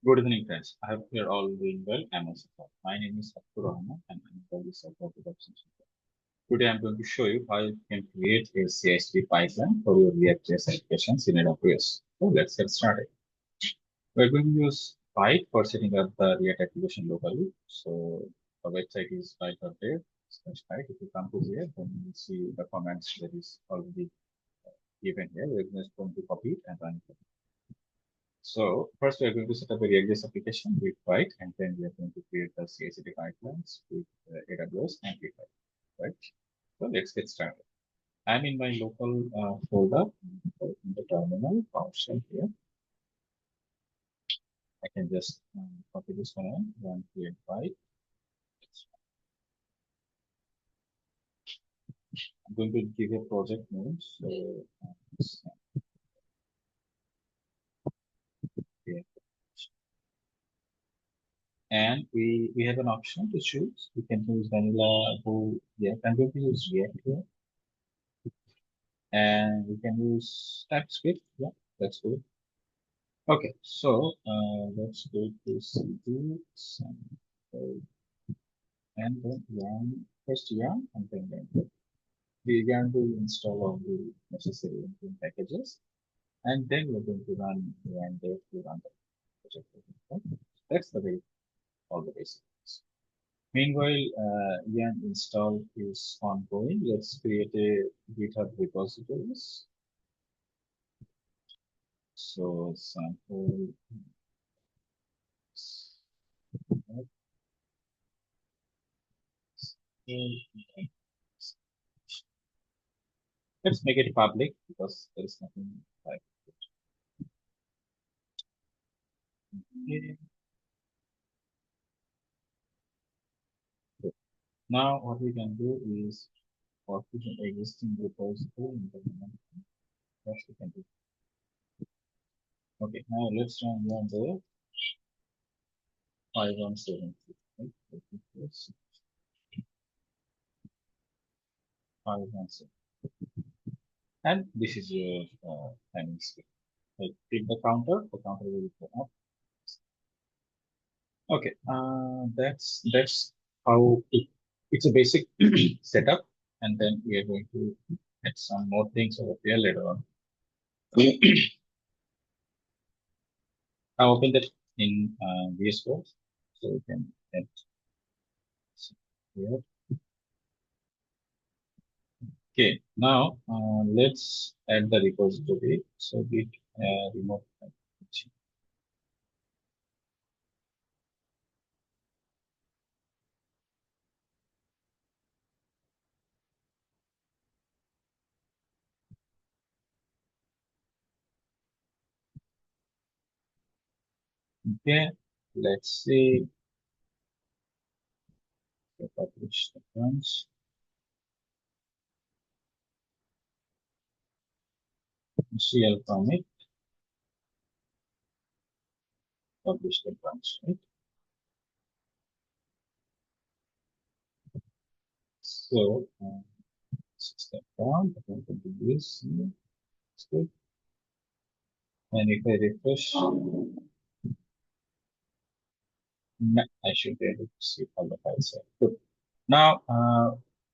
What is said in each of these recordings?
Good evening, friends. I hope you're all doing well. I'm also fine. My name is Abdul Rahman and I'm the researcher of production software. Today, I'm going to show you how you can create a CI/CD pipeline for your reactjs applications in AWS. So let's get started. We're going to use Byte for setting up the React application locally. So the website is byte.dev/Byte. If you come to here, then you will see the commands that is already given here. We're just going to copy it and run it. So first we are going to set up a reactjs application with Byte, and then we are going to create the CI/CD pipelines with AWS amplify, right? So let's get started. I'm in my local folder in the terminal PowerShell here. I can just copy this command, run create Byte. I'm going to give a project name. So yeah. And we have an option to choose. We can use vanilla, yeah, I'm going to use React here. And we can use TypeScript. Yeah, that's good. Okay, so let's go to cd sample and then yarn, first yarn and then yarn. We yarn to install all the necessary packages, and then we're going to run yarn there to run the project. Okay? That's the way all the basics. Meanwhile, yarn install is ongoing. Let's create a GitHub repositories. So sample. Let's make it public because there is nothing like it. Okay. Now what we can do is copy the existing repository in the first we can do. Okay, now let's run on the 517. Right? 517. And this is your timing scale. Like click the counter will go up. Okay, that's how it's a basic setup, and then we are going to add some more things over here later on. I opened that in VS Code, so we can add here. Okay, now let's add the repository. So git remote. Okay, let's see. Publish the branch. CL commit. Publish the branch. Right. So step down. I'm going to do this. Good. And if I refresh, I should be able to see all the files here. Good. Now,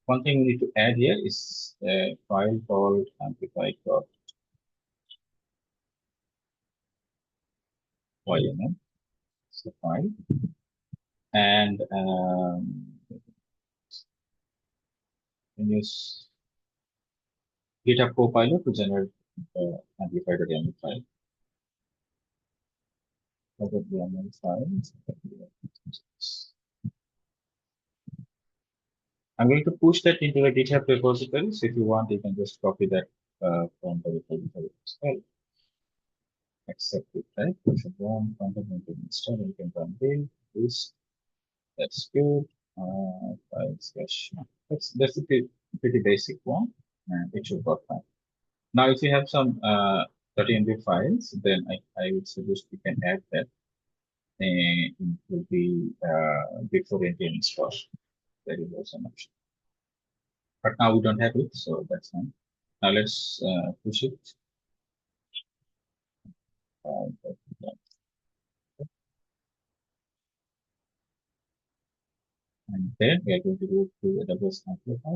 one thing we need to add here is a file called amplify.yml. It's the file. And use GitHub Copilot to generate amplify.yml file. YAML files. I'm going to push that into the GitHub repository. So if you want, you can just copy that from the repository as well. Accept it, right? Version 1, content to install, and you can run build, this. That's good. File slash. That's a pretty basic one, and it should work fine. Now, if you have some 30 MB files, then I would suggest you can add that. It will be before NPM install. There is also an option. But now we don't have it, so that's fine. Now let's push it. Then we are going to go to AWS Amplify.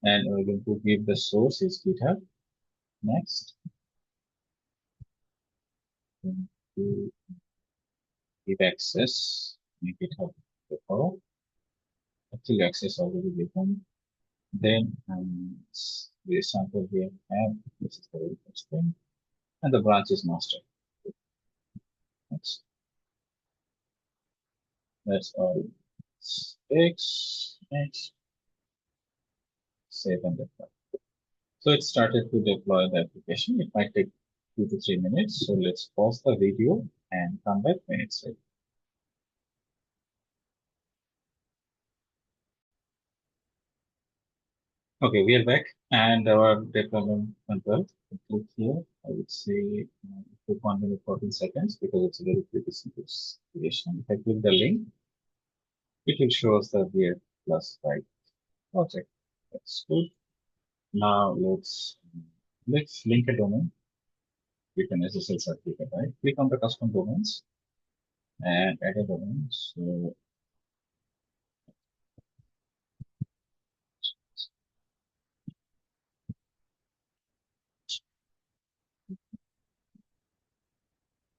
And we're going to give the source is GitHub. Next, going to give access in GitHub before. Actually, access already given. Then the sample we have, this is the very first thing, and the branch is master. Next, that's all. Next, save and deploy. So it started to deploy the application. It might take 2 to 3 minutes. So let's pause the video and come back when it's ready. Okay, we are back and our deployment went well. Click here. I would say it took 1 minute 14 seconds because it's a very pretty simple creation. If I click the link, it will show us the React plus right project. That's good. Now let's link a domain with an SSL certificate, right? Click on the custom domains and add a domain. So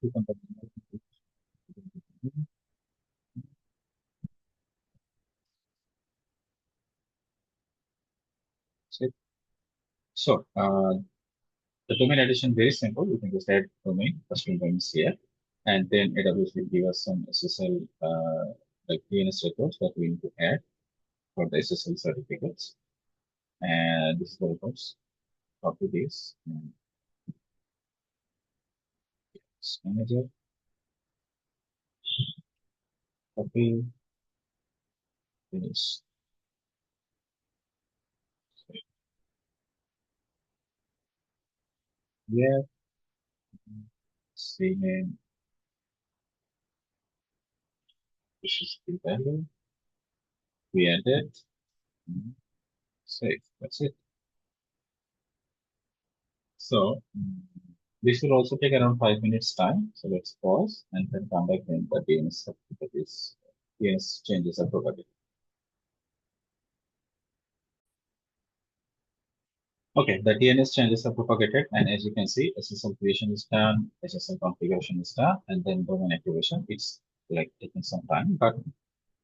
click on the so the domain addition very simple. You can just add domain, custom domains here, and then AWS will give us some SSL like DNS records that we need to add for the SSL certificates. And this is the records. Copy this and manager. Copy finish. Yeah, same name. This is the value. We added. Save. That's it. So this will also take around 5 minutes time. So let's pause and then come back when the DNS certificate is DNS changes are provided. Okay, the DNS changes are propagated, and as you can see, SSL creation is done, SSL configuration is done, and then domain activation. It's like taking some time, but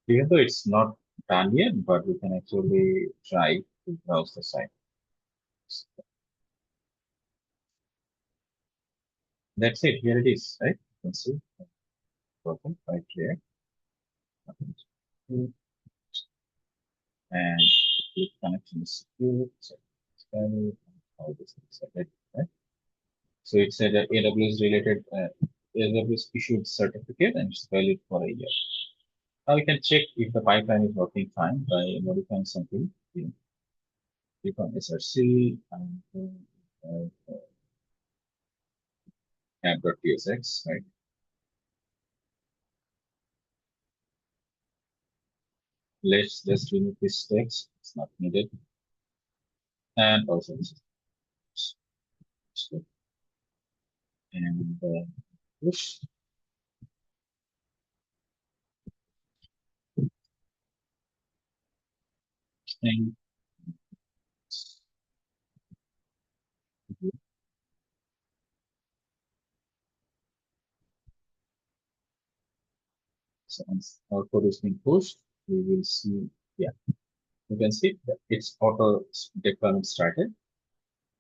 even though it's not done yet, but we can actually try to browse the site. That's it. Here it is, right? You can see, perfect, right here, and click connection is secure. So it's valid. All this is set, right? So it's a AWS related AWS issued certificate and it's valid for a year. Now we can check if the pipeline is working fine by modifying something. Click on SRC and app.tsx, right? Let's just remove this text. It's not needed. And also this is and push. And so once our code is being pushed, we will see, yeah, you can see that it's auto deployment started.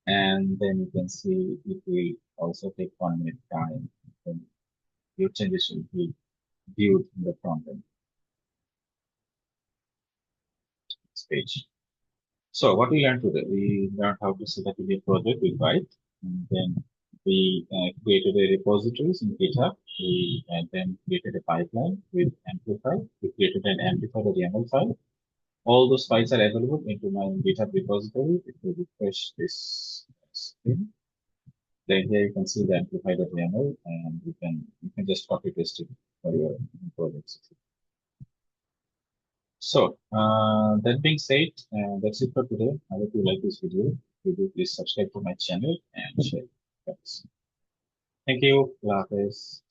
And then you can see it will also take 1 minute time. Then your changes will be viewed in the front end page. So what we learned today, we learned how to set up a project with Byte, and then we created a repositories in GitHub. We then created a pipeline with Amplify. We created an amplify.yaml file. All those files are available into my GitHub repository. If you refresh this screen, then here you can see the amplify.yaml, and you can just copy paste it for your projects. So that being said, that's it for today. I hope you like this video. If you do, please subscribe to my channel and share. Thanks. Thank you. Allah Hafiz.